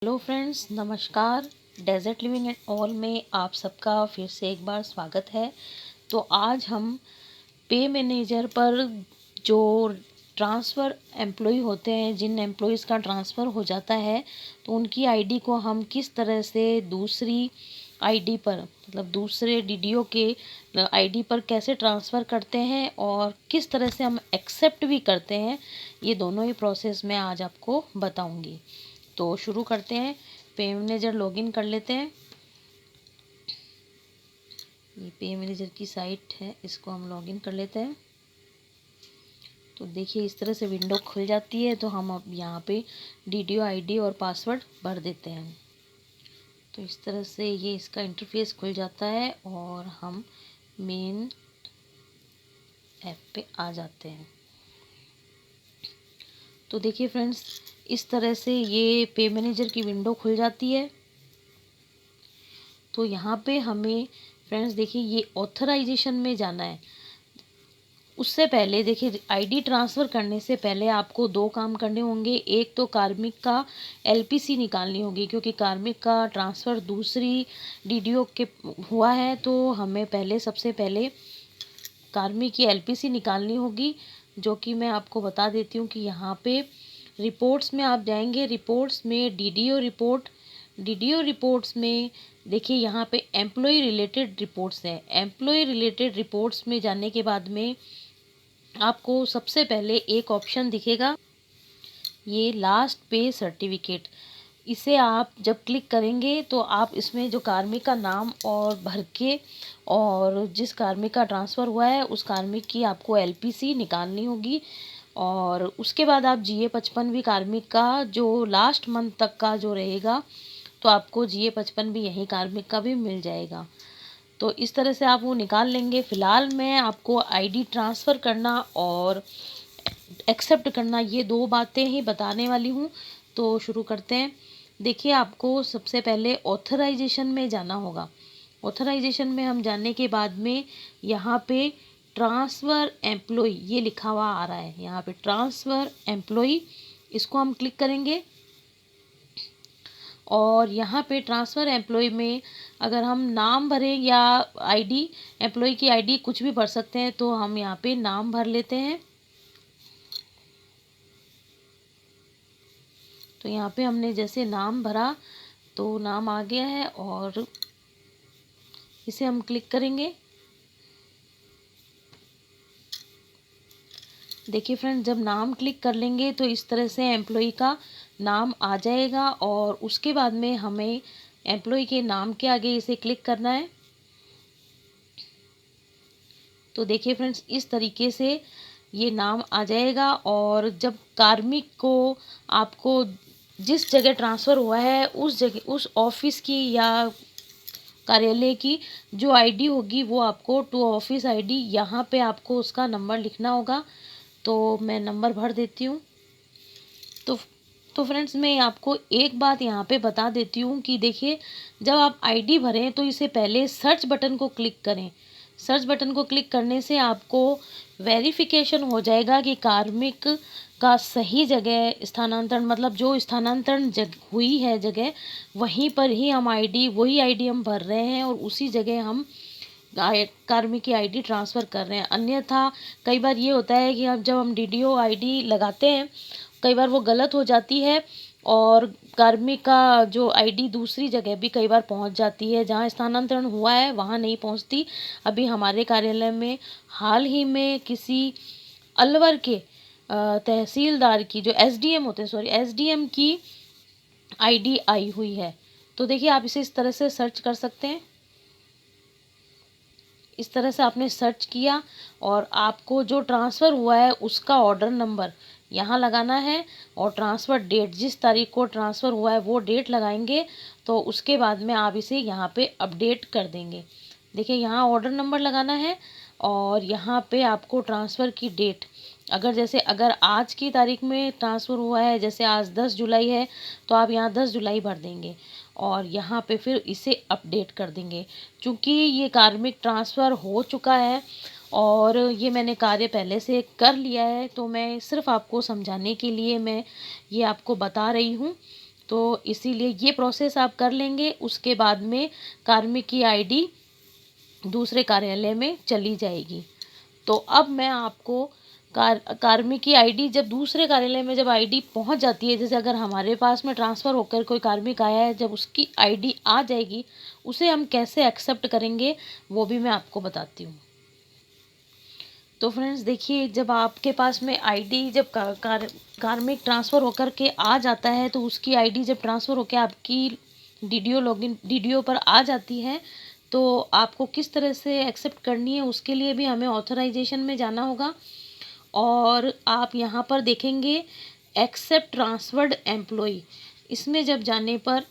Hello friends, नमस्कार। Desert living and all में आप सबका फिर से एक बार स्वागत है। तो आज हम पे मैनेजर पर जो ट्रांसफ़र एम्प्लॉय होते हैं, जिन एम्प्लॉयज़ का ट्रांसफ़र हो जाता है, तो उनकी आईडी को हम किस तरह से दूसरी आईडी पर, मतलब दूसरे डीडीओ के आईडी पर कैसे ट्रांसफ़र करते हैं और किस तरह से हम एक्सेप्ट भी करते हैं, ये दोनों ही प्रोसेस मैं आज आपको बताऊंगी। तो शुरू करते हैं। पे मैनेजर लॉगिन कर लेते हैं। ये पे मैनेजर की साइट है, इसको हम लॉगिन कर लेते हैं। तो देखिए इस तरह से विंडो खुल जाती है। तो हम अब यहाँ पे डीडीओ आईडी और पासवर्ड भर देते हैं। तो इस तरह से ये इसका इंटरफेस खुल जाता है और हम मेन ऐप पे आ जाते हैं। तो देखिए फ्रेंड्स, इस तरह से ये पे मैनेजर की विंडो खुल जाती है। तो यहाँ पे हमें फ्रेंड्स देखिए ये ऑथराइजेशन में जाना है। उससे पहले देखिए आईडी ट्रांसफ़र करने से पहले आपको दो काम करने होंगे। एक तो कार्मिक का एलपीसी निकालनी होगी, क्योंकि कार्मिक का ट्रांसफ़र दूसरी डीडीओ के हुआ है। तो हमें पहले सबसे पहले कार्मिक की एलपीसी निकालनी होगी, जो कि मैं आपको बता देती हूँ कि यहाँ पे रिपोर्ट्स में आप जाएंगे। रिपोर्ट्स में डीडीओ रिपोर्ट्स में देखिए यहाँ पे एम्प्लॉय रिलेटेड रिपोर्ट्स है। एम्प्लॉय रिलेटेड रिपोर्ट्स में जाने के बाद में आपको सबसे पहले एक ऑप्शन दिखेगा, ये लास्ट पे सर्टिफिकेट। इसे आप जब क्लिक करेंगे तो आप इसमें जो कार्मिक का नाम और भर के और जिस कार्मिक का ट्रांसफ़र हुआ है उस कार्मिक की आपको एलपीसी निकालनी होगी। और उसके बाद आप GA55 भी कार्मिक का जो लास्ट मंथ तक का जो रहेगा, तो आपको GA55 भी यही कार्मिक का भी मिल जाएगा। तो इस तरह से आप वो निकाल लेंगे। फ़िलहाल मैं आपको आईडी ट्रांसफ़र करना और एक्सेप्ट करना, ये दो बातें ही बताने वाली हूँ। तो शुरू करते हैं। देखिए आपको सबसे पहले ऑथराइजेशन में जाना होगा। ऑथराइजेशन में हम जाने के बाद में यहाँ पे ट्रांसफ़र एम्प्लॉय ये लिखा हुआ आ रहा है। यहाँ पे ट्रांसफ़र एम्प्लॉय, इसको हम क्लिक करेंगे। और यहाँ पे ट्रांसफ़र एम्प्लॉय में अगर हम नाम भरें या आईडी, एम्प्लॉय की आईडी कुछ भी भर सकते हैं। तो हम यहाँ पे नाम भर लेते हैं। तो यहाँ पे हमने जैसे नाम भरा तो नाम आ गया है और इसे हम क्लिक करेंगे। देखिए फ्रेंड्स, जब नाम क्लिक कर लेंगे तो इस तरह से एम्प्लॉय का नाम आ जाएगा और उसके बाद में हमें एम्प्लॉय के नाम के आगे इसे क्लिक करना है। तो देखिए फ्रेंड्स, इस तरीके से ये नाम आ जाएगा। और जब कार्मिक को आपको जिस जगह ट्रांसफ़र हुआ है उस जगह, उस ऑफिस की या कार्यालय की जो आईडी होगी, वो आपको टू ऑफिस आईडी, यहाँ पे आपको उसका नंबर लिखना होगा। तो मैं नंबर भर देती हूँ। तो तो फ्रेंड्स, मैं आपको एक बात यहाँ पे बता देती हूँ कि देखिए जब आप आईडी भरें तो इसे पहले सर्च बटन को क्लिक करें। सर्च बटन को क्लिक करने से आपको वेरिफिकेशन हो जाएगा कि कार्मिक का सही जगह स्थानांतरण, मतलब जो स्थानांतरण हुई है जगह, वहीं पर ही हम आईडी, वही आईडी हम भर रहे हैं और उसी जगह हम कार्मिक की आईडी ट्रांसफ़र कर रहे हैं। अन्यथा कई बार ये होता है कि जब हम डीडीओ आईडी लगाते हैं, कई बार वो गलत हो जाती है और कार्मिक का जो आईडी दूसरी जगह भी कई बार पहुंच जाती है, जहां स्थानांतरण हुआ है वहां नहीं पहुंचती। अभी हमारे कार्यालय में हाल ही में किसी अलवर के तहसीलदार की, जो एसडीएम होते हैं, सॉरी एसडीएम की आईडी आई हुई है। तो देखिए आप इसे इस तरह से सर्च कर सकते हैं। इस तरह से आपने सर्च किया और आपको जो ट्रांसफ़र हुआ है उसका ऑर्डर नंबर यहाँ लगाना है और ट्रांसफ़र डेट, जिस तारीख को ट्रांसफ़र हुआ है वो डेट लगाएंगे। तो उसके बाद में आप इसे यहाँ पे अपडेट कर देंगे। देखिए यहाँ ऑर्डर नंबर लगाना है और यहाँ पे आपको ट्रांसफ़र की डेट, अगर आज की तारीख में ट्रांसफ़र हुआ है, जैसे आज 10 जुलाई है, तो आप यहाँ 10 जुलाई भर देंगे और यहाँ पे फिर इसे अपडेट कर देंगे। क्योंकि ये कार्मिक ट्रांसफ़र हो चुका है और ये मैंने कार्य पहले से कर लिया है, तो मैं सिर्फ आपको समझाने के लिए मैं ये आपको बता रही हूँ। तो इसीलिए ये प्रोसेस आप कर लेंगे, उसके बाद में कार्मिक की आईडी दूसरे कार्यालय में चली जाएगी। तो अब मैं आपको कार्मिक की आईडी जब दूसरे कार्यालय में जब आईडी पहुंच जाती है, जैसे अगर हमारे पास में ट्रांसफ़र होकर कोई कार्मिक आया है, जब उसकी आईडी आ जाएगी, उसे हम कैसे एक्सेप्ट करेंगे वो भी मैं आपको बताती हूँ। तो फ्रेंड्स देखिए, जब आपके पास में आईडी जब कार्मिक ट्रांसफ़र होकर के आ जाता है, तो उसकी आईडी जब ट्रांसफ़र होकर आपकी डीडीओ पर आ जाती है, तो आपको किस तरह से एक्सेप्ट करनी है उसके लिए भी हमें ऑथराइजेशन में जाना होगा। और आप यहाँ पर देखेंगे एक्सेप्ट ट्रांसफर्ड एम्प्लॉय, इसमें जब जाने पर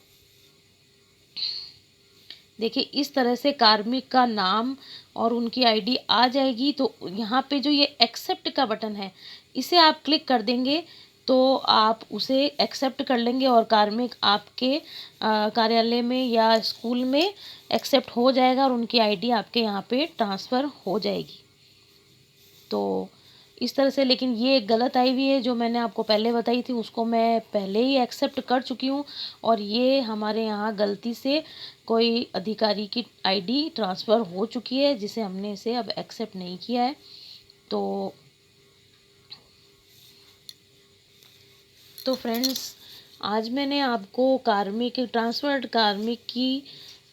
देखिए इस तरह से कार्मिक का नाम और उनकी आईडी आ जाएगी। तो यहाँ पे जो ये एक्सेप्ट का बटन है, इसे आप क्लिक कर देंगे तो आप उसे एक्सेप्ट कर लेंगे और कार्मिक आपके कार्यालय में या स्कूल में एक्सेप्ट हो जाएगा और उनकी आईडी आपके यहाँ पे ट्रांसफ़र हो जाएगी। तो इस तरह से, लेकिन ये गलत आई हुई है जो मैंने आपको पहले बताई थी, उसको मैं पहले ही एक्सेप्ट कर चुकी हूँ और ये हमारे यहाँ गलती से कोई अधिकारी की आईडी ट्रांसफ़र हो चुकी है, जिसे हमने इसे अब एक्सेप्ट नहीं किया है। तो फ्रेंड्स, आज मैंने आपको ट्रांसफ़र्ड कार्मिक की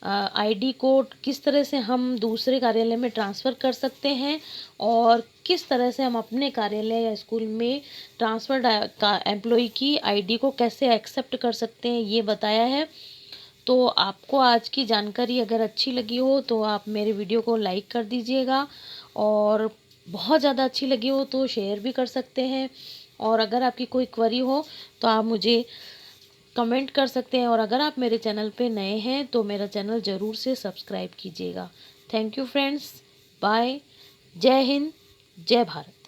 आईडी को किस तरह से हम दूसरे कार्यालय में ट्रांसफ़र कर सकते हैं और किस तरह से हम अपने कार्यालय या स्कूल में ट्रांसफ़र्ड एम्प्लॉय की आईडी को कैसे एक्सेप्ट कर सकते हैं, ये बताया है। तो आपको आज की जानकारी अगर अच्छी लगी हो तो आप मेरे वीडियो को लाइक कर दीजिएगा, और बहुत ज़्यादा अच्छी लगी हो तो शेयर भी कर सकते हैं। और अगर आपकी कोई क्वेरी हो तो आप मुझे कमेंट कर सकते हैं, और अगर आप मेरे चैनल पे नए हैं तो मेरा चैनल ज़रूर से सब्सक्राइब कीजिएगा। थैंक यू फ्रेंड्स, बाय, जय हिंद, जय भारत।